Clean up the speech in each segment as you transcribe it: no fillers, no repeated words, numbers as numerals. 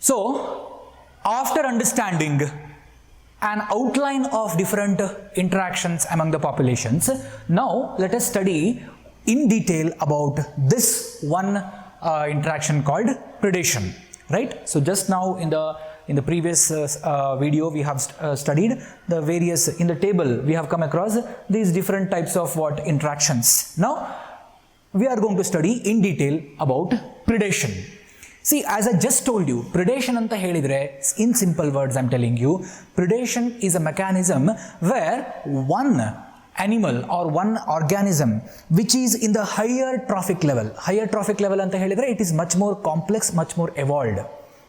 So, after understanding an outline of different interactions among the populations, now let us study in detail about this one interaction called predation, right? So just now in the previous video we have studied the various, in the table we have come across these different types of interactions. Now we are going to study in detail about predation. See, as I just told you, predation anta helidre, in simple words I am telling you, predation is a mechanism where one animal or one organism which is in the higher trophic level anta helidre, it is much more complex, much more evolved,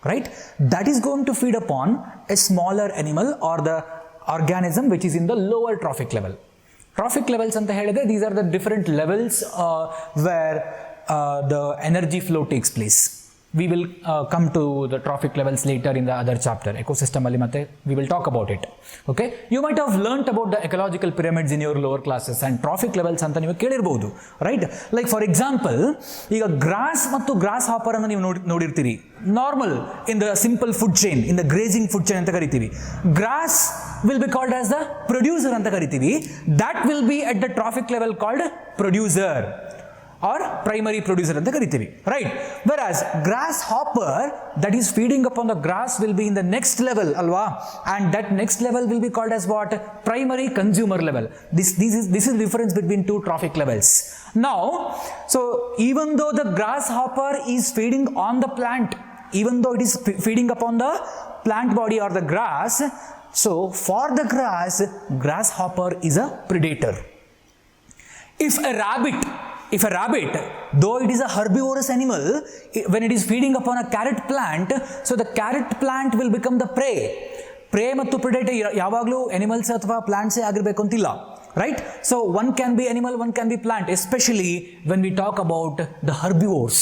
right? That is going to feed upon a smaller animal or the organism which is in the lower trophic level. Trophic levels anta helidre, these are the different levels where the energy flow takes place. We will come to the trophic levels later in the other chapter, ecosystem alli matte we will talk about it. Okay, you might have learnt about the ecological pyramids in your lower classes and trophic levels anta ನೀವು ಕೇಳಿರಬಹುದು, right? Like for example, ಈಗ grass ಮತ್ತು grasshopper ಅನ್ನು ನೀವು ನೋಡಿರ್ತೀರಿ. Normal in the simple food chain, in the grazing food chain ಅಂತ ಕರಿತೀವಿ. Grass will be called as the producer ಅಂತ ಕರಿತೀವಿ. That will be at the trophic level called producer or primary producer anta karithivi, right? Whereas grasshopper that is feeding upon the grass will be in the next level alwa, and that next level will be called as what? Primary consumer level. This is the difference between two trophic levels. Now, so even though the grasshopper is feeding on the plant, even though it is feeding upon the plant body or the grass, so for the grasshopper is a predator. If a rabbit, though it is a herbivorous animal, when it is feeding upon a carrot plant, so the carrot plant will become the prey. Prey ಮತ್ತು predator ಯಾವಾಗಲೂ animals ಅಥವಾ plants ಆಗಿರಬೇಕು ಅಂತಿಲ್ಲ, right? So one can be animal, one can be plant, especially when we talk about the herbivores.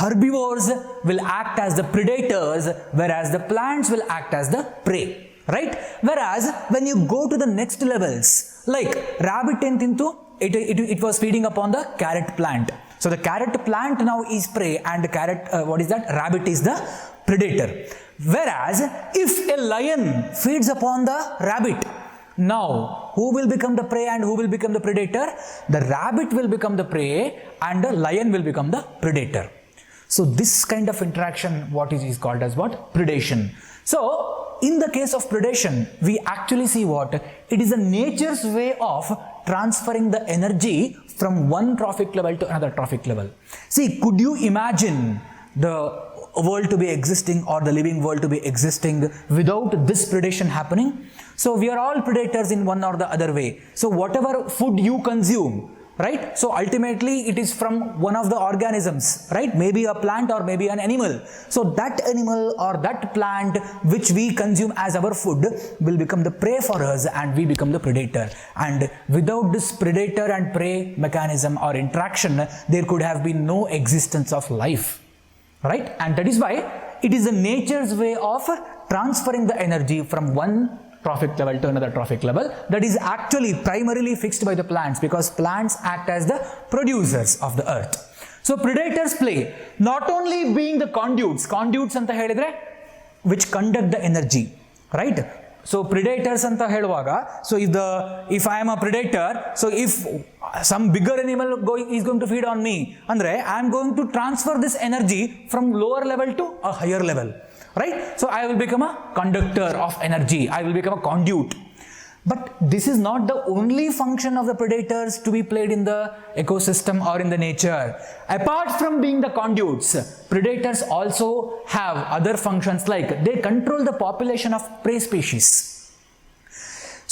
Herbivores will act as the predators, whereas the plants will act as the prey, right? Whereas when you go to the next levels, like rabbit entintu, it was feeding upon the carrot plant. So the carrot plant now is prey and the rabbit is the predator. Whereas if a lion feeds upon the rabbit, now who will become the prey and who will become the predator? The rabbit will become the prey and the lion will become the predator. So this kind of interaction is called as what? Predation. So in the case of predation, we actually see what? It is a nature's way of transferring the energy from one trophic level to another trophic level. See, could you imagine the world to be existing or the living world to be existing without this predation happening? So we are all predators in one or the other way. So whatever food you consume, right? So ultimately it is from one of the organisms, right? Maybe a plant or maybe an animal. So that animal or that plant which we consume as our food will become the prey for us and we become the predator. And without this predator and prey mechanism or interaction, there could have been no existence of life, right? And that is why it is the nature's way of transferring the energy from one trophic level to another trophic level, that is actually primarily fixed by the plants, because plants act as the producers of the earth. So predators play not only being the conduits anta helidre which conduct the energy, right? So predators anta heluvaga, so if I am a predator, so if some bigger animal is going to feed on me, andre I am going to transfer this energy from lower level to a higher level, right? So I will become a conductor of energy, I will become a conduit. But this is not the only function of the predators to be played in the ecosystem or in the nature. Apart from being the conduits, predators also have other functions, like they control the population of prey species.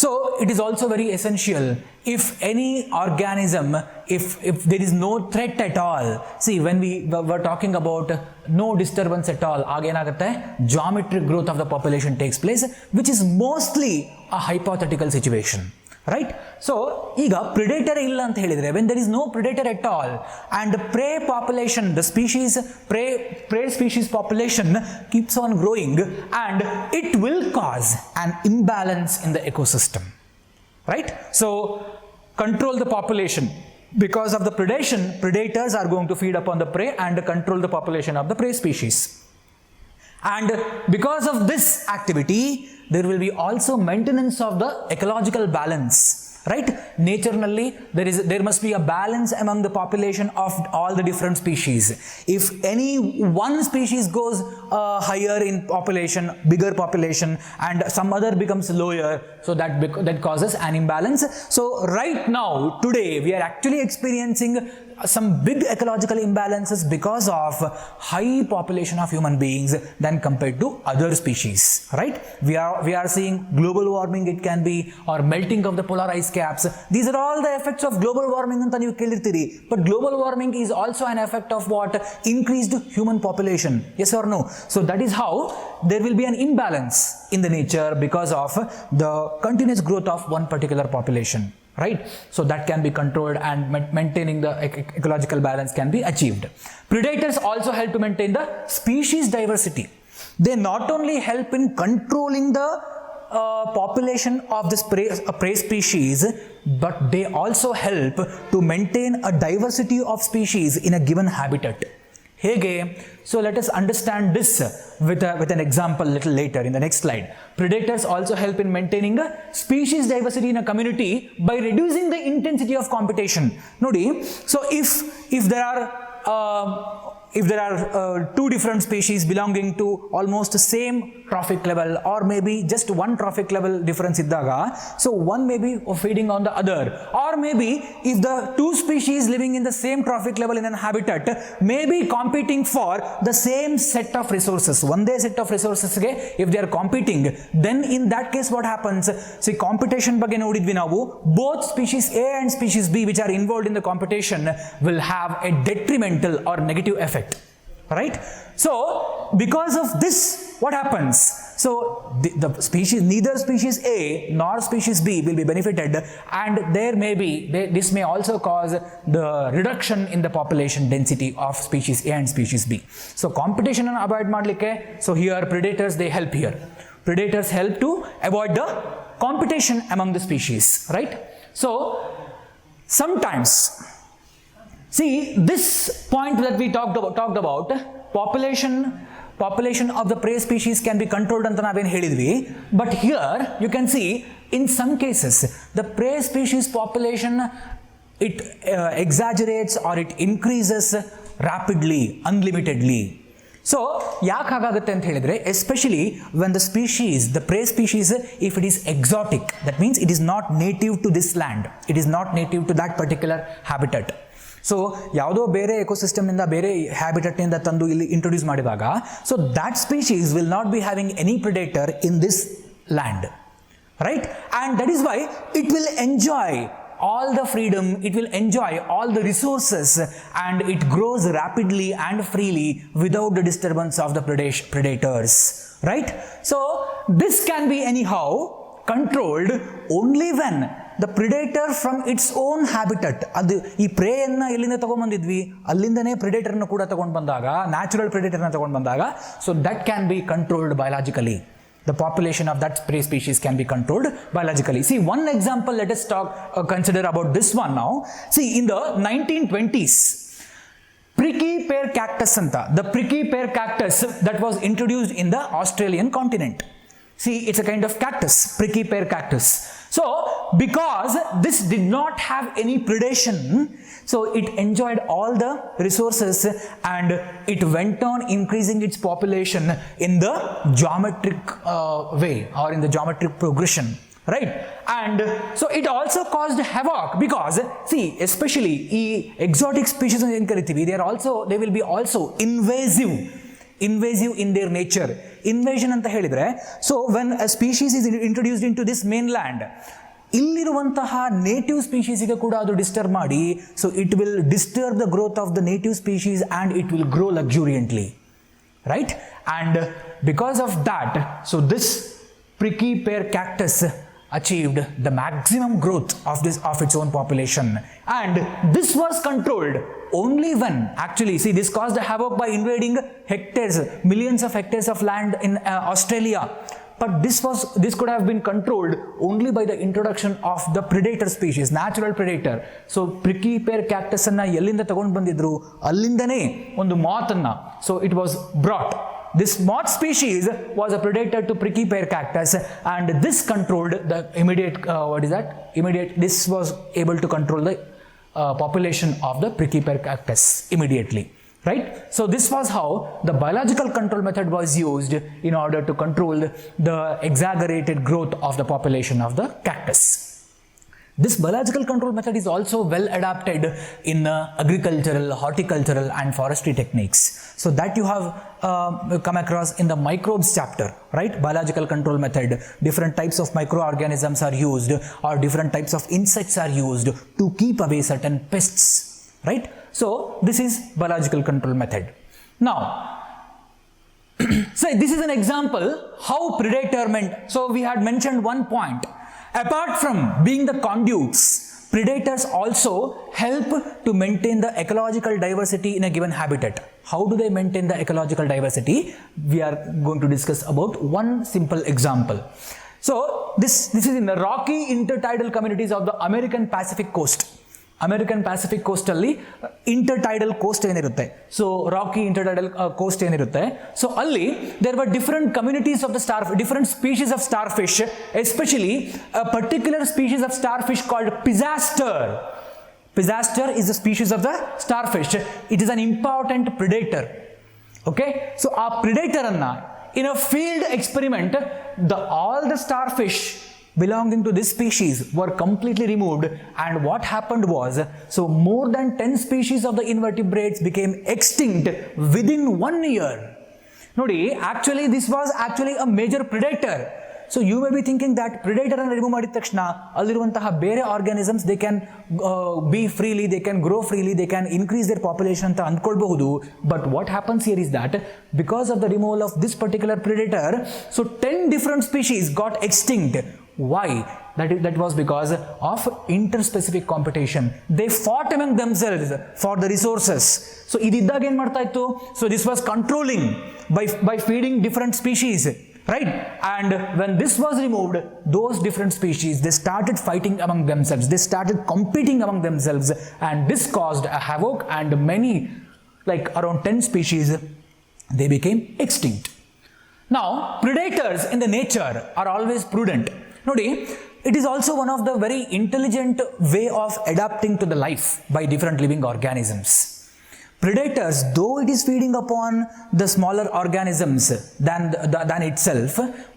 So it is also very essential, if any organism, if there is no threat at all, see when we were talking about no disturbance at all, agenagutte geometric growth of the population takes place, which is mostly a hypothetical situation, right? So iga predator illa anta helidre, when there is no predator at all and the prey population, the species prey species population keeps on growing, and it will cause an imbalance in the ecosystem, right? So control the population. Because of the predation, predators are going to feed upon the prey and control the population of the prey species. And because of this activity, there will be also maintenance of the ecological balance, right? Nature nalli there must be a balance among the population of all the different species. If any one species goes higher in population, bigger population, and some other becomes lower, so that causes an imbalance. So right now, today, we are actually experiencing some big ecological imbalances because of high population of human beings than compared to other species, right? We are seeing global warming, it can be, or melting of the polar ice caps. These are all the effects of global warming anta neevu kelirtiri. But global warming is also an effect of what? Increased human population. Yes or no? So that is how there will be an imbalance in the nature because of the continuous growth of one particular population, right? So that can be controlled, and maintaining the ecological balance can be achieved. Predators also help to maintain the species diversity. They not only help in controlling the population of this prey species, but they also help to maintain a diversity of species in a given habitat. Hege? So let us understand this with an example little later in the next slide. Predators also help in maintaining a species diversity in a community by reducing the intensity of competition. Nodi, so if there are two different species belonging to almost the same trophic level, or maybe just one trophic level difference iddaga, so one may be feeding on the other, or maybe if the two species living in the same trophic level in an habitat may be competing for the same set of resources, one day set of resources ge if they are competing, then in that case what happens? See, competition ಬಗ್ಗೆ ನೋಡಿದ್ವಿ ನಾವು, both species A and species B which are involved in the competition will have a detrimental or negative effect, right? So because of this, what happens? So the species, neither species A nor species B will be benefited, and this may also cause the reduction in the population density of species A and species B. So competition and avoid madlikke, so here predators, they help here. Predators help to avoid the competition among the species, right? So sometimes, see, this point that we talked about population of the prey species can be controlled anta naven helidvi, but here you can see in some cases the prey species population, it exaggerates or it increases rapidly, unlimitedly. So ಯಾಕೆ ಹಾಗಾಗುತ್ತೆ ಅಂತ ಹೇಳಿದ್ರೆ, especially when the prey species, if it is exotic, that means it is not native to this land, it is not native to that particular habitat. So ಯಾವುದೋ ಬೇರೆ ಎಕೋಸಿಸ್ಟಮ್ನಿಂದ, ಬೇರೆ ಹ್ಯಾಬಿಟಟ್ನಿಂದ ತಂದು ಇಲ್ಲಿ introduce ಮಾಡಿದಾಗ, so that species will not be having any predator in this land, right? And that is why it will enjoy all the freedom, it will enjoy all the resources, and it grows rapidly and freely without the disturbance of the predators, right? So this can be anyhow controlled only when the predator from its own habitat, ಅದು ಈ ಪ್ರೇಯನ್ನು ಎಲ್ಲಿಂದ ತಗೊಂಡ್ಬಂದಿದ್ವಿ ಅಲ್ಲಿಂದನೇ ಪ್ರೆಡೇಟರ್ನ ಕೂಡ ತಗೊಂಡು ಬಂದಾಗ, natural ಪ್ರೆಡೇಟರ್ನ ತಗೊಂಡು ಬಂದಾಗ, so that can be controlled biologically. The population of that prey species can be controlled biologically. See, one example, let us consider about this one now. See, in the 1920s, prickly pear cactus anta, the prickly pear cactus that was introduced in the Australian continent. See, it's a kind of cactus, prickly pear cactus. So, because this did not have any predation, so it enjoyed all the resources and it went on increasing its population in the geometric way, or in the geometric progression, right? And so it also caused havoc because, see, especially exotic species they will be also invasive in their nature. Invasion anta helidre, so when a species is introduced into this mainland, ಇಲ್ಲಿರುವಂತಹ native ಸ್ಪೀಶೀಸ್ಗೆ ಕೂಡ ಅದು disturb ಮಾಡಿ, so it will disturb the growth of the native species and it will grow luxuriantly, right? And because of that, so this prickly pear cactus achieved the maximum growth of its own population, and this was controlled only when, actually, see, this caused a havoc by invading hectares, millions of hectares of land in Australia. But this could have been controlled only by the introduction of the predator species, natural predator. So prickly pear cactus anna ಎಲ್ಲಿಂದ ತಗೊಂಡು ಬಂದಿದ್ರು, ಅಲ್ಲಿಂದನೇ ಒಂದು ಮಾತನ್ನ, so it was brought this moth species was a predator to prickly pear cactus, and this controlled the immediate, this was able to control the population of the prickly pear cactus immediately. Right? So this was how the biological control method was used in order to control the exaggerated growth of the population of the cactus. This biological control method is also well adapted in agricultural, horticultural and forestry techniques. So that you have come across in the microbes chapter, right? Biological control method, different types of microorganisms are used, or different types of insects are used to keep away certain pests, right? So this is biological control method. Now, so this is an example how predator meant. So we had mentioned one point. Apart from being the conduits, predators also help to maintain the ecological diversity in a given habitat. How do they maintain the ecological diversity? We are going to discuss about one simple example. So this is in the rocky intertidal communities of the American Pacific coast. American Pacific coast alli intertidal coast ಏನಿರುತ್ತೆ. So rocky intertidal coast ಏನಿರುತ್ತೆ. So ಅಲ್ಲಿ there were different communities of the different species of starfish, especially a particular species of starfish called pisaster. Pisaster is the species of the starfish. It is an important predator. Okay? So ಆ predator ಅನ್ನ in a field experiment, all the starfish belonging to this species were completely removed, and what happened was, so more than 10 species of the invertebrates became extinct within 1 year. Nodi, actually this was actually a major predator. So you may be thinking that predator and remove ಮಾಡಿದ ತಕ್ಷಣ ಅಲ್ಲಿರುವಂತಹ ಬೇರೆ organisms they can be freely, they can grow freely, they can increase their population ಅಂತ ಅಂದ್ಕೊಳ್ಬಹುದು. But what happens here is that because of the removal of this particular predator, so 10 different species got extinct. Why? That was because of interspecific competition. They fought among themselves for the resources. So ಇದಿದ್ದಾಗ ಏನು ಮಾಡ್ತಾ ಇತ್ತು? So this was controlling by feeding different species, right? And when this was removed, those different species, they started fighting among themselves. They started competing among themselves, and this caused a havoc, and many, like around 10 species, they became extinct. Now, predators in the nature are always prudent. Nodi, it is also one of the very intelligent way of adapting to the life by different living organisms. Predators, though it is feeding upon the smaller organisms than itself,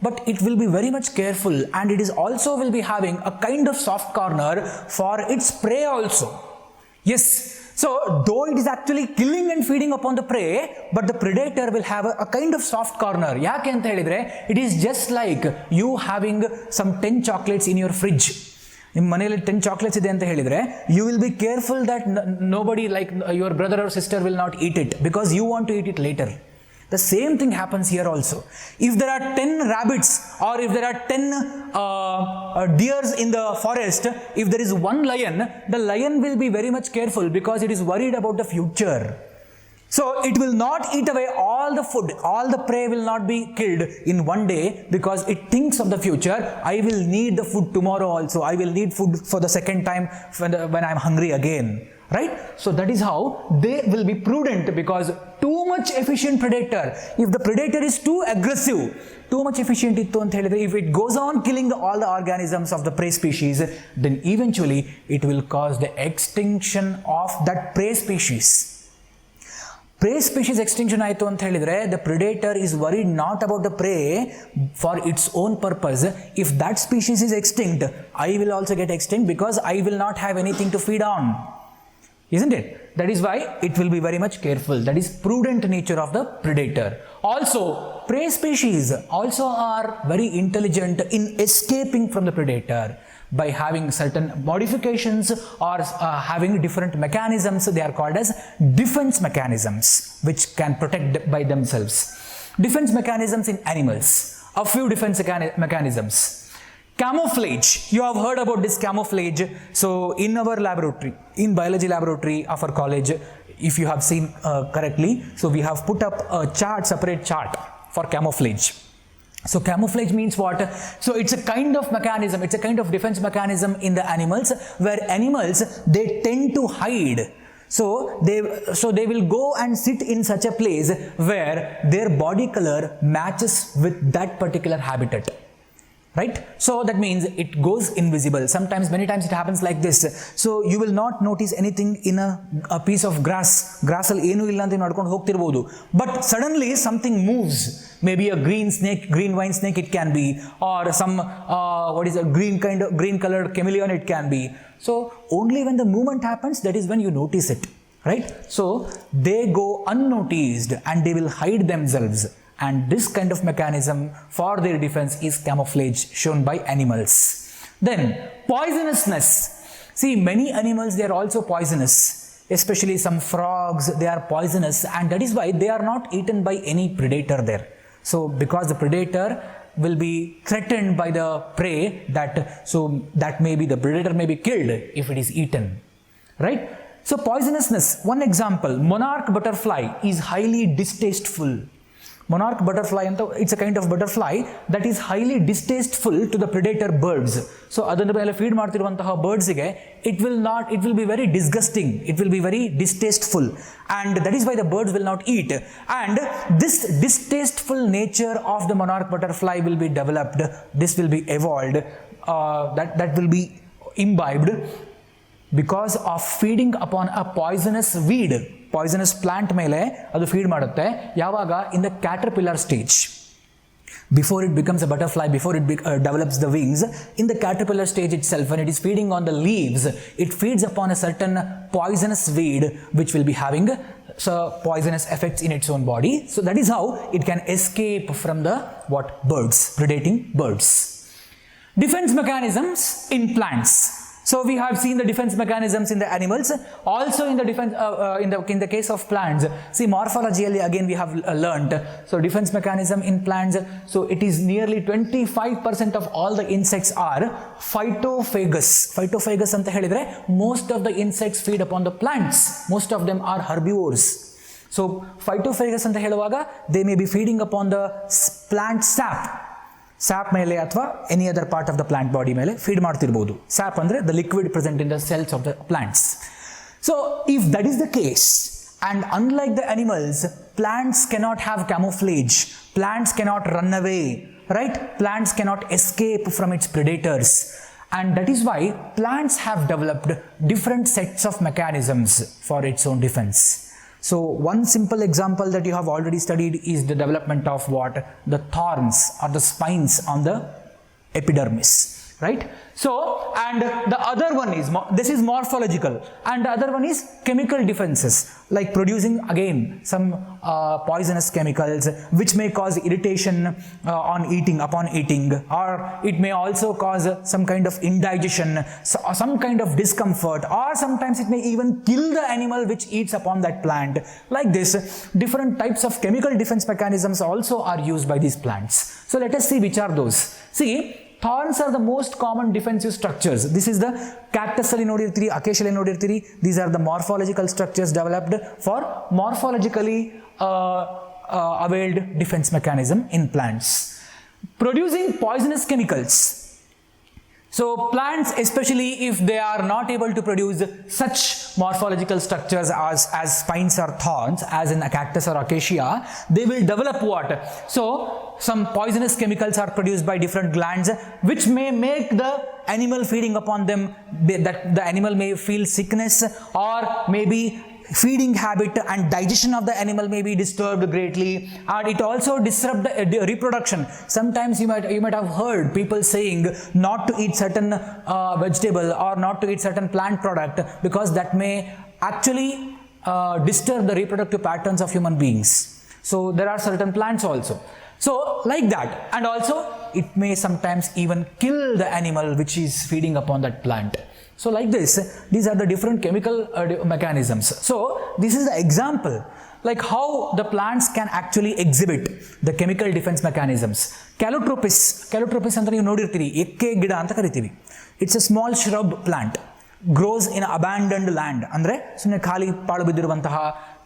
but it will be very much careful, and it is also will be having a kind of soft corner for its prey also. Yes. So, though it is actually killing and feeding upon the prey, but the predator will have a kind of soft corner. Yake anta helidre, it is just like you having some 10 chocolates in your fridge. ನಿಮ್ಮ ಮನೆಯಲ್ಲಿ 10 chocolates ಇದೆ ಅಂತ ಹೇಳಿದ್ರೆ, you will be careful that nobody, like your brother or sister, will not eat it because you want to eat it later. The same thing happens here also. If there are 10 rabbits, or if there are 10 deers in the forest, if there is one lion, the lion will be very much careful because it is worried about the future. So it will not eat away all the food, all the prey will not be killed in one day because it thinks of the future. I will need the food tomorrow also. I will need food for the second time when I am hungry again. Right? So that is how they will be prudent, because too much efficient predator, if the predator is too aggressive, too much efficient ittu anta helidre, if it goes on killing all the organisms of the prey species, then eventually it will cause the extinction of that prey species. Prey species extinction ಆಯಿತು ಅಂತ ಹೇಳಿದ್ರೆ, the predator is worried not about the prey for its own purpose. If that species is extinct, I will also get extinct because I will not have anything to feed on. Isn't it? That is why it will be very much careful. That is prudent nature of the predator. Also, prey species also are very intelligent in escaping from the predator by having certain modifications or having different mechanisms. They are called as defense mechanisms, which can protect by themselves. Defense mechanisms in animals. A few defense mechanisms. Camouflage. You have heard about this camouflage. So in our laboratory, in biology laboratory of our college, if you have seen correctly, so we have put up a chart, separate chart for camouflage. So camouflage means what? So it's a kind of mechanism, it's a kind of defense mechanism in the animals, where animals, they tend to hide. So they will go and sit in such a place where their body color matches with that particular habitat. Right? So that means it goes invisible. Sometimes, many times it happens like this. So you will not notice anything in a piece of grass. Grass ಅಲ್ಲಿ ಏನು ಇಲ್ಲ ಅಂತ ನಡ್ಕೊಂಡು ಹೋಗ್ತಿರ್ಬೋದು. But suddenly something moves. Maybe a green snake, green vine snake it can be, or some green colored chameleon it can be. So only when the movement happens, that is when you notice it. Right? So they go unnoticed and they will hide themselves. And this kind of mechanism for their defense is camouflage shown by animals. Then poisonousness. See, many animals, they are also poisonous, especially some frogs, they are poisonous, and that is why they are not eaten by any predator there. So because the predator will be threatened by the prey, that maybe the predator may be killed if it is eaten. Right? So poisonousness, one example, monarch butterfly is highly distasteful. Monarch butterfly, it's a kind of butterfly that is highly distasteful to the predator birds. So adannu mele feed martiruvantaha birds ge it will be very disgusting, it will be very distasteful, and that is why the birds will not eat. And this distasteful nature of the monarch butterfly will be developed, this will be evolved, that will be imbibed because of feeding upon a poisonous weed, poisonous plant ಮೇಲೆ ಅದು feed ಮಾಡುತ್ತೆ. ಯಾವಾಗ? in the caterpillar stage, before it becomes a butterfly, before it develops the wings, in the caterpillar stage itself, when it is feeding on the leaves, it feeds upon a certain poisonous weed which will be having poisonous effects in its own body. So that is how it can escape from the birds, predating birds. Defense mechanisms in plants. So we have seen the defense mechanisms in the animals, also in the defense in the case of plants. See, morphologically again we have learnt. So defense mechanism in plants, so it is nearly 25% of all the insects are phytophagous. Phytophagous anta helidre most of the insects feed upon the plants, most of them are herbivores. So phytophagous anta heluvaga they may be feeding upon the plant sap ಮೇಲೆ ಅಥವಾ any other part of the plant body ಮೇಲೆ feed ಮಾಡ್ತಿರ್ಬೋದು. Sap ಅಂದರೆ the liquid present in the cells of the plants. So if that is the case, and unlike the animals, plants cannot have camouflage, plants cannot run away, right? Plants cannot escape from its predators, and that is why plants have developed different sets of mechanisms for its own defense. So one simple example that you have already studied is the development of the thorns or the spines on the epidermis, right? So, and the other one is, this is morphological, and the other one is chemical defenses, like producing again some poisonous chemicals which may cause irritation upon eating, or it may also cause some kind of indigestion, some kind of discomfort, or sometimes it may even kill the animal which eats upon that plant. Like this, different types of chemical defense mechanisms also are used by these plants. So let us see which are those. See, thorns are the most common defensive structures. This is the cactus alli nodirtiri, acacia alli nodirtiri. These are the morphological structures developed for morphologically availed defense mechanism in plants. Producing poisonous chemicals. So plants, especially if they are not able to produce such morphological structures as spines or thorns, as in a cactus or acacia, they will develop what? So some poisonous chemicals are produced by different glands which may make the animal feeding upon them, that the animal may feel sickness, or maybe feeding habit and digestion of the animal may be disturbed greatly, and it also disrupt the reproduction. Sometimes you might have heard people saying not to eat certain vegetable or not to eat certain plant product because that may actually disturb the reproductive patterns of human beings. So there are certain plants also. So like that, and also it may sometimes even kill the animal which is feeding upon that plant. So like this, these are the different chemical mechanisms. So this is the example like how the plants can actually exhibit the chemical defense mechanisms. Calotropis anta ನೀವು ನೋಡಿರ್ತೀರಿ, ಎಕ್ಕೆ ಗಿಡ ಅಂತ ಕರಿತೀವಿ. It's a small shrub plant, grows in abandoned land, ಅಂದ್ರೆ ಸುಮ್ಮನೆ ಖಾಲಿ ಪಾಳು ಬಿದ್ದಿರುವಂತಹ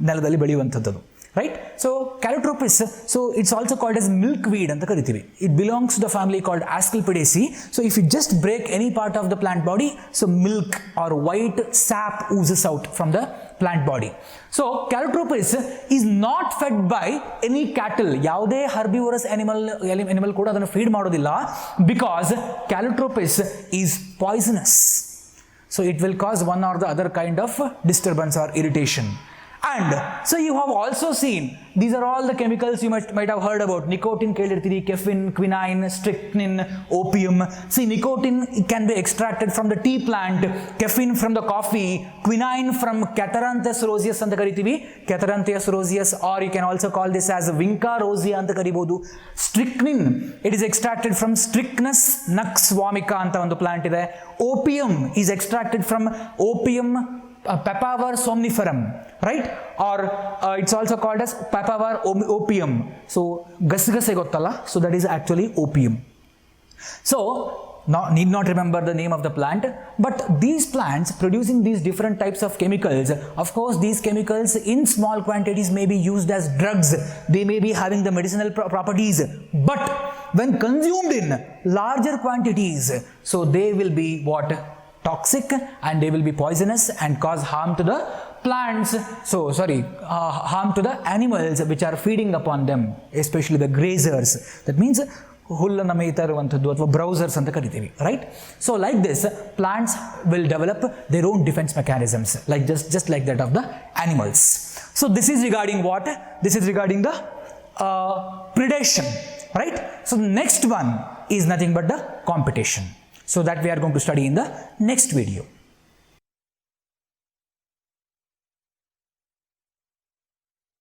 ನೆಲದಲ್ಲಿ ಬೆಳೆಯುವಂಥದ್ದು. right? So Calotropis, so it's also called as milkweed anta karitivi. It belongs to the family called Asclepidaceae. So if you just break any part of the plant body, so milk or white sap oozes out from the plant body. So Calotropis is not fed by any cattle. Yaude herbivorous animal kuda adannu feed madodilla, because Calotropis is poisonous. So it will cause one or the other kind of disturbance or irritation. And so you have also seen, these are all the chemicals you might have heard about. Nicotine, caffeine, quinine, strychnine, opium. See, nicotine can be extracted from the tea plant, caffeine from the coffee, quinine from Catharanthus roseus anta karitivi, Catharanthus roseus, or you can also call this as Vinca rosea anta karibodu. Strychnine, it is extracted from Strychnus nux vomica anta ಒಂದು plant ಇದೆ. Opium is extracted from Opium Papaver somniferum, right? Or it's also called as Papaver opium. So gasgase gottalla, so that is actually opium. So need not remember the name of the plant, but these plants producing these different types of chemicals, of course these chemicals in small quantities may be used as drugs, they may be having the medicinal properties, but when consumed in larger quantities, so they will be what? Toxic, and they will be poisonous and cause harm to the plants, harm to the animals which are feeding upon them, especially the grazers. That means ಹುಲ್ಲನ್ನು ಮೇಯ್ತಾ ಇರುವಂಥದ್ದು ಅಥವಾ browsers ಅಂತ ಕರಿತೀವಿ, right? So like this plants will develop their own defence mechanisms, like just like that of the animals. So this is regarding what? This is regarding the predation, right? So the next one is nothing but the competition. So that we are going to study in the next video.